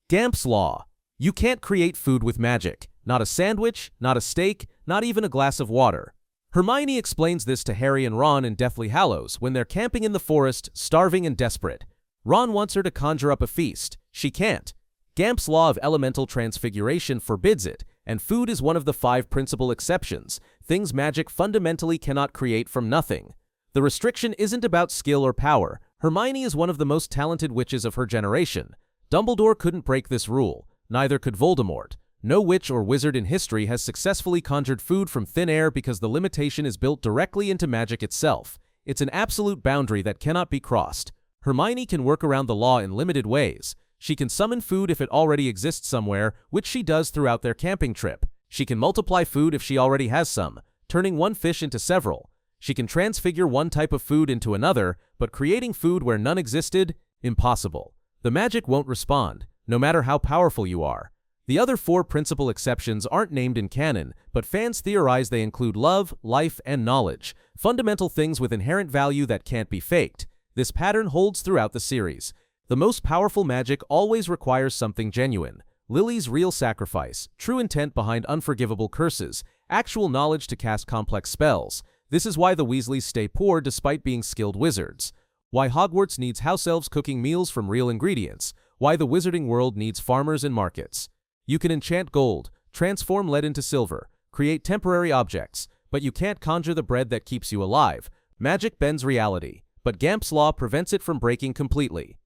Gamp's Law. You can't create food with magic. Not a sandwich, not a steak, not even a glass of water. Hermione explains this to Harry and Ron in Deathly Hallows when they're camping in the forest, starving and desperate. Ron wants her to conjure up a feast. She can't. Gamp's Law of Elemental Transfiguration forbids it, and food is one of the 5 principal exceptions, things magic fundamentally cannot create from nothing. The restriction isn't about skill or power. Hermione is one of the most talented witches of her generation. Dumbledore couldn't break this rule. Neither could Voldemort. No witch or wizard in history has successfully conjured food from thin air because the limitation is built directly into magic itself. It's an absolute boundary that cannot be crossed. Hermione can work around the law in limited ways. She can summon food if it already exists somewhere, which she does throughout their camping trip. She can multiply food if she already has some, turning one fish into several. She can transfigure one type of food into another, but creating food where none existed? Impossible. The magic won't respond, no matter how powerful you are. The other 4 principal exceptions aren't named in canon, but fans theorize they include love, life, and knowledge, fundamental things with inherent value that can't be faked. This pattern holds throughout the series. The most powerful magic always requires something genuine. Lily's real sacrifice, true intent behind unforgivable curses, actual knowledge to cast complex spells. This is why the Weasleys stay poor despite being skilled wizards. Why Hogwarts needs house elves cooking meals from real ingredients. Why the wizarding world needs farmers and markets. You can enchant gold, transform lead into silver, create temporary objects, but you can't conjure the bread that keeps you alive. Magic bends reality, but Gamp's Law prevents it from breaking completely.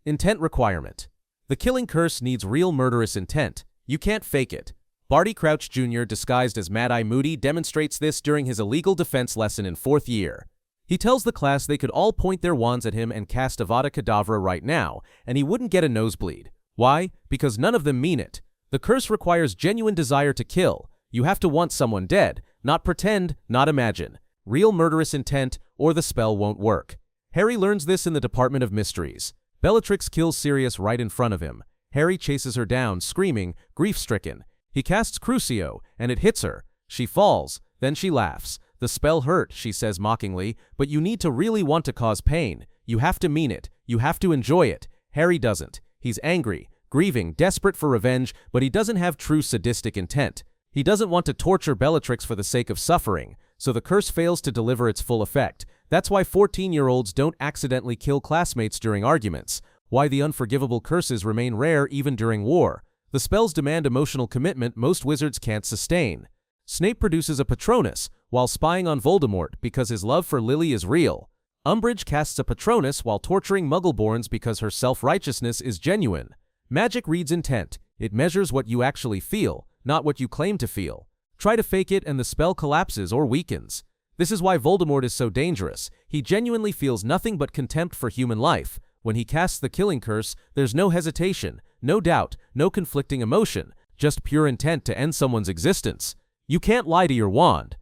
Intent requirement. The killing curse needs real murderous intent. You can't fake it. Barty Crouch Jr., disguised as Mad-Eye Moody, demonstrates this during his illegal defense lesson in 4th year. He tells the class they could all point their wands at him and cast Avada Kedavra right now, and he wouldn't get a nosebleed. Why? Because none of them mean it. The curse requires genuine desire to kill. You have to want someone dead, not pretend, not imagine. Real murderous intent, or the spell won't work. Harry learns this in the Department of Mysteries. Bellatrix kills Sirius right in front of him. Harry chases her down, screaming, grief-stricken. He casts Crucio, and it hits her. She falls, then she laughs. The spell hurt, she says mockingly, but you need to really want to cause pain. You have to mean it. You have to enjoy it. Harry doesn't. He's angry, grieving, desperate for revenge, but he doesn't have true sadistic intent. He doesn't want to torture Bellatrix for the sake of suffering, so the curse fails to deliver its full effect. That's why 14-year-olds don't accidentally kill classmates during arguments, why the unforgivable curses remain rare even during war. The spells demand emotional commitment most wizards can't sustain. Snape produces a Patronus while spying on Voldemort because his love for Lily is real. Umbridge casts a Patronus while torturing Muggleborns because her self-righteousness is genuine. Magic reads intent. It measures what you actually feel, not what you claim to feel. Try to fake it and the spell collapses or weakens. This is why Voldemort is so dangerous. He genuinely feels nothing but contempt for human life. When he casts the killing curse, there's no hesitation, no doubt, no conflicting emotion, just pure intent to end someone's existence. You can't lie to your wand.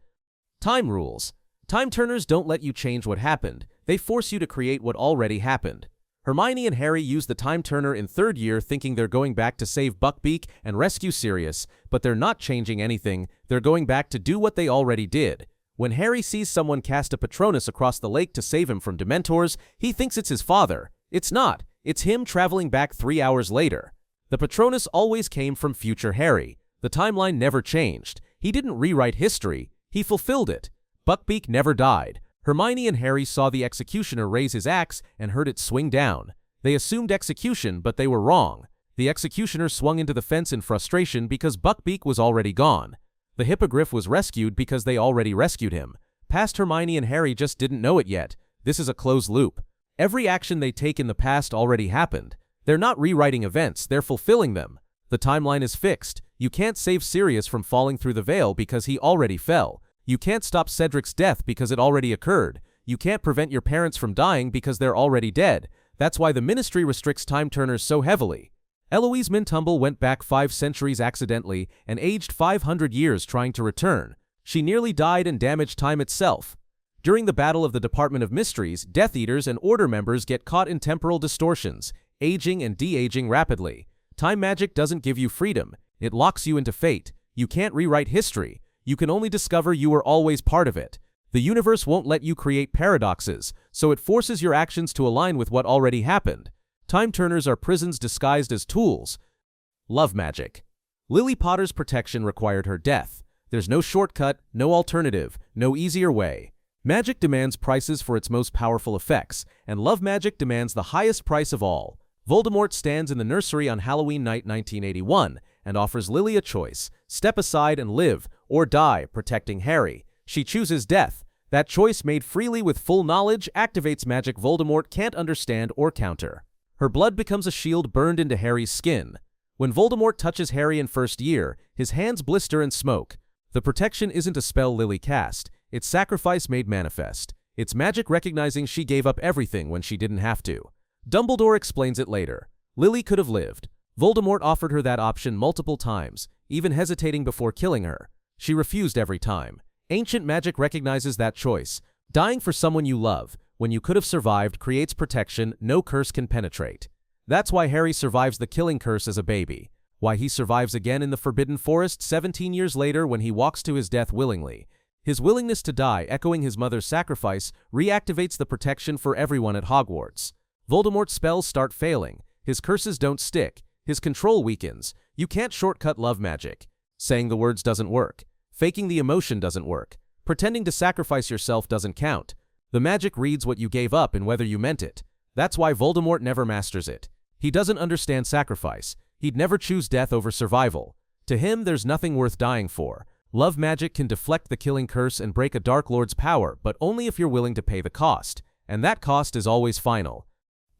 Time rules. Time turners don't let you change what happened. They force you to create what already happened. Hermione and Harry use the time turner in 3rd year thinking they're going back to save Buckbeak and rescue Sirius, but they're not changing anything. They're going back to do what they already did. When Harry sees someone cast a Patronus across the lake to save him from Dementors, he thinks it's his father. It's not. It's him traveling back 3 hours later. The Patronus always came from future Harry. The timeline never changed. He didn't rewrite history. He fulfilled it. Buckbeak never died. Hermione and Harry saw the executioner raise his axe and heard it swing down. They assumed execution, but they were wrong. The executioner swung into the fence in frustration because Buckbeak was already gone. The Hippogriff was rescued because they already rescued him. Past Hermione and Harry just didn't know it yet. This is a closed loop. Every action they take in the past already happened. They're not rewriting events, they're fulfilling them. The timeline is fixed. You can't save Sirius from falling through the veil because he already fell. You can't stop Cedric's death because it already occurred. You can't prevent your parents from dying because they're already dead. That's why the Ministry restricts time turners so heavily. Eloise Mintumble went back 5 centuries accidentally and aged 500 years trying to return. She nearly died and damaged time itself. During the Battle of the Department of Mysteries, Death Eaters and Order members get caught in temporal distortions, aging and de-aging rapidly. Time magic doesn't give you freedom. It locks you into fate. You can't rewrite history. You can only discover you were always part of it. The universe won't let you create paradoxes, so it forces your actions to align with what already happened. Time turners are prisons disguised as tools. Love magic. Lily Potter's protection required her death. There's no shortcut, no alternative, no easier way. Magic demands prices for its most powerful effects, and love magic demands the highest price of all. Voldemort stands in the nursery on Halloween night 1981 and offers Lily a choice: step aside and live, or die protecting Harry. She chooses death. That choice, made freely with full knowledge, activates magic Voldemort can't understand or counter. Her blood becomes a shield burned into Harry's skin. When Voldemort touches Harry in first year, his hands blister and smoke. The protection isn't a spell Lily cast. It's sacrifice made manifest. It's magic recognizing she gave up everything when she didn't have to. Dumbledore explains it later. Lily could have lived. Voldemort offered her that option multiple times, even hesitating before killing her. She refused every time. Ancient magic recognizes that choice. Dying for someone you love, when you could have survived, creates protection no curse can penetrate. That's why Harry survives the killing curse as a baby. Why he survives again in the Forbidden Forest 17 years later when he walks to his death willingly. His willingness to die, echoing his mother's sacrifice, reactivates the protection for everyone at Hogwarts. Voldemort's spells start failing. His curses don't stick. His control weakens. You can't shortcut love magic. Saying the words doesn't work. Faking the emotion doesn't work. Pretending to sacrifice yourself doesn't count. The magic reads what you gave up and whether you meant it. That's why Voldemort never masters it. He doesn't understand sacrifice. He'd never choose death over survival. To him, there's nothing worth dying for. Love magic can deflect the killing curse and break a Dark Lord's power, but only if you're willing to pay the cost. And that cost is always final.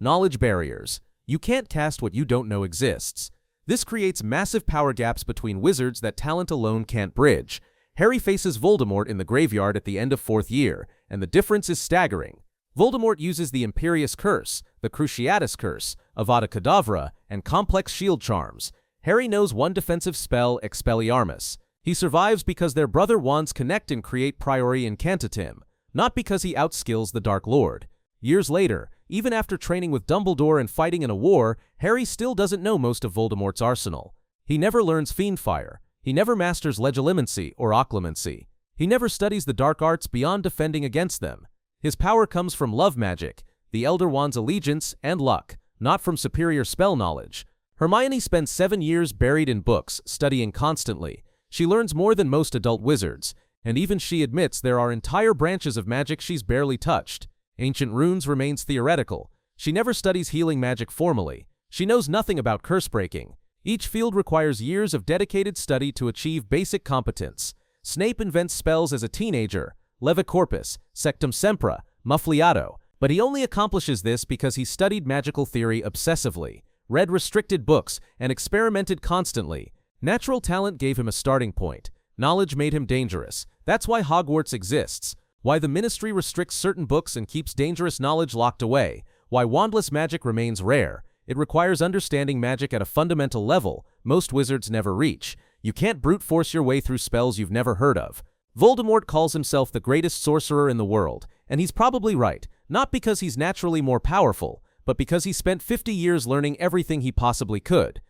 Knowledge barriers. You can't cast what you don't know exists. This creates massive power gaps between wizards that talent alone can't bridge. Harry faces Voldemort in the graveyard at the end of 4th year, and the difference is staggering. Voldemort uses the Imperius Curse, the Cruciatus Curse, Avada Kedavra, and complex shield charms. Harry knows one defensive spell, Expelliarmus. He survives because their brother wands connect and create Priori Incantatem, not because he outskills the Dark Lord. Years later, even after training with Dumbledore and fighting in a war, Harry still doesn't know most of Voldemort's arsenal. He never learns Fiendfire. He never masters Legilimency or Occlumency. He never studies the dark arts beyond defending against them. His power comes from love magic, the Elder Wand's allegiance, and luck, not from superior spell knowledge. Hermione spends 7 years buried in books, studying constantly. She learns more than most adult wizards, and even she admits there are entire branches of magic she's barely touched. Ancient runes remains theoretical. She never studies healing magic formally. She knows nothing about curse breaking. Each field requires years of dedicated study to achieve basic competence. Snape invents spells as a teenager, Levicorpus, Sectum Sempra, Muffliato, but he only accomplishes this because he studied magical theory obsessively, read restricted books, and experimented constantly. Natural talent gave him a starting point. Knowledge made him dangerous. That's why Hogwarts exists. Why the Ministry restricts certain books and keeps dangerous knowledge locked away. Why wandless magic remains rare. It requires understanding magic at a fundamental level most wizards never reach. You can't brute force your way through spells you've never heard of. Voldemort calls himself the greatest sorcerer in the world, and he's probably right, not because he's naturally more powerful, but because he spent 50 years learning everything he possibly could.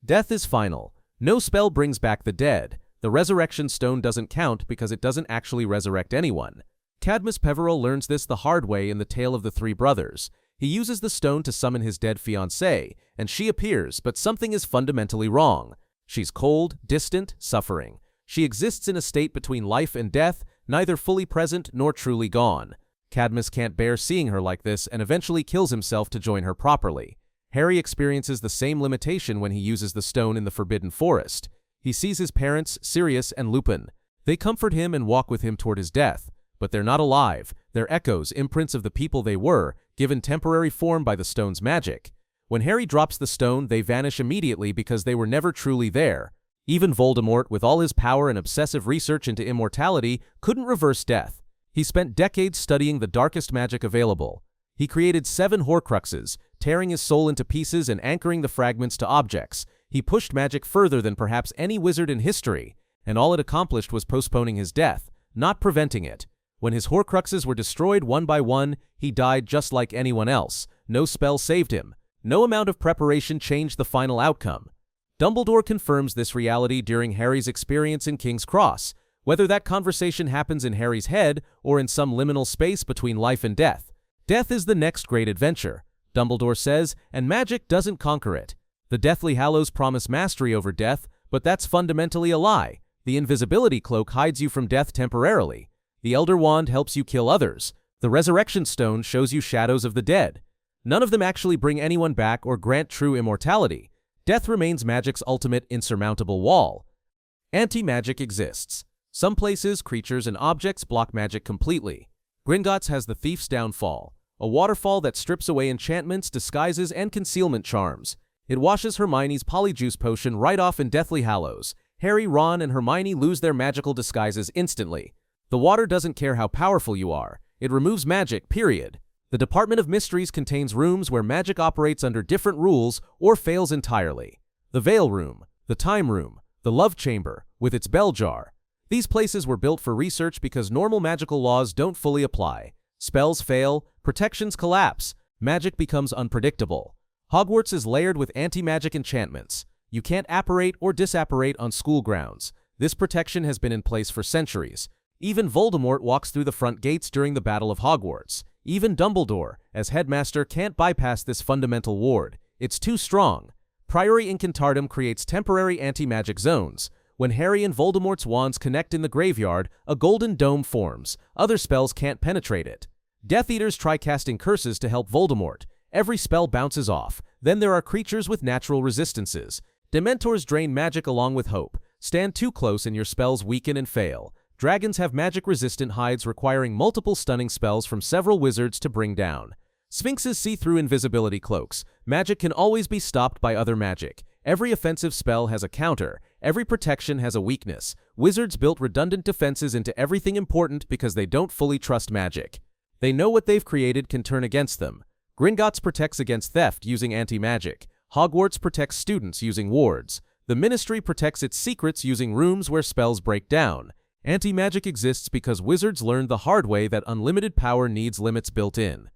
Death is final. No spell brings back the dead. The resurrection stone doesn't count because it doesn't actually resurrect anyone. Cadmus Peverell learns this the hard way in The Tale of the Three Brothers. He uses the stone to summon his dead fiancée, and she appears, but something is fundamentally wrong. She's cold, distant, suffering. She exists in a state between life and death, neither fully present nor truly gone. Cadmus can't bear seeing her like this and eventually kills himself to join her properly. Harry experiences the same limitation when he uses the stone in the Forbidden Forest. He sees his parents, Sirius and Lupin. They comfort him and walk with him toward his death, but they're not alive. They're echoes, imprints of the people they were, given temporary form by the stone's magic. When Harry drops the stone, they vanish immediately because they were never truly there. Even Voldemort, with all his power and obsessive research into immortality, couldn't reverse death. He spent decades studying the darkest magic available. He created 7 Horcruxes, tearing his soul into pieces and anchoring the fragments to objects. He pushed magic further than perhaps any wizard in history, and all it accomplished was postponing his death, not preventing it. When his Horcruxes were destroyed one by one, he died just like anyone else. No spell saved him. No amount of preparation changed the final outcome. Dumbledore confirms this reality during Harry's experience in King's Cross, whether that conversation happens in Harry's head or in some liminal space between life and death. Death is the next great adventure, Dumbledore says, and magic doesn't conquer it. The Deathly Hallows promise mastery over death, but that's fundamentally a lie. The invisibility cloak hides you from death temporarily. The Elder Wand helps you kill others. The Resurrection Stone shows you shadows of the dead. None of them actually bring anyone back or grant true immortality. Death remains magic's ultimate insurmountable wall. Anti-magic exists. Some places, creatures, and objects block magic completely. Gringotts has the Thief's Downfall, a waterfall that strips away enchantments, disguises, and concealment charms. It washes Hermione's Polyjuice potion right off in Deathly Hallows. Harry, Ron, and Hermione lose their magical disguises instantly. The water doesn't care how powerful you are. It removes magic, period. The Department of Mysteries contains rooms where magic operates under different rules or fails entirely. The Veil Room, the Time Room, the Love Chamber, with its bell jar. These places were built for research because normal magical laws don't fully apply. Spells fail, protections collapse, magic becomes unpredictable. Hogwarts is layered with anti-magic enchantments. You can't apparate or disapparate on school grounds. This protection has been in place for centuries. Even Voldemort walks through the front gates during the Battle of Hogwarts. Even Dumbledore, as headmaster, can't bypass this fundamental ward. It's too strong. Priori Incantatem creates temporary anti-magic zones. When Harry and Voldemort's wands connect in the graveyard, a golden dome forms. Other spells can't penetrate it. Death Eaters try casting curses to help Voldemort. Every spell bounces off. Then there are creatures with natural resistances. Dementors drain magic along with hope. Stand too close and your spells weaken and fail. Dragons have magic-resistant hides requiring multiple stunning spells from several wizards to bring down. Sphinxes see through invisibility cloaks. Magic can always be stopped by other magic. Every offensive spell has a counter. Every protection has a weakness. Wizards built redundant defenses into everything important because they don't fully trust magic. They know what they've created can turn against them. Gringotts protects against theft using anti-magic. Hogwarts protects students using wards. The Ministry protects its secrets using rooms where spells break down. Anti-magic exists because wizards learned the hard way that unlimited power needs limits built in.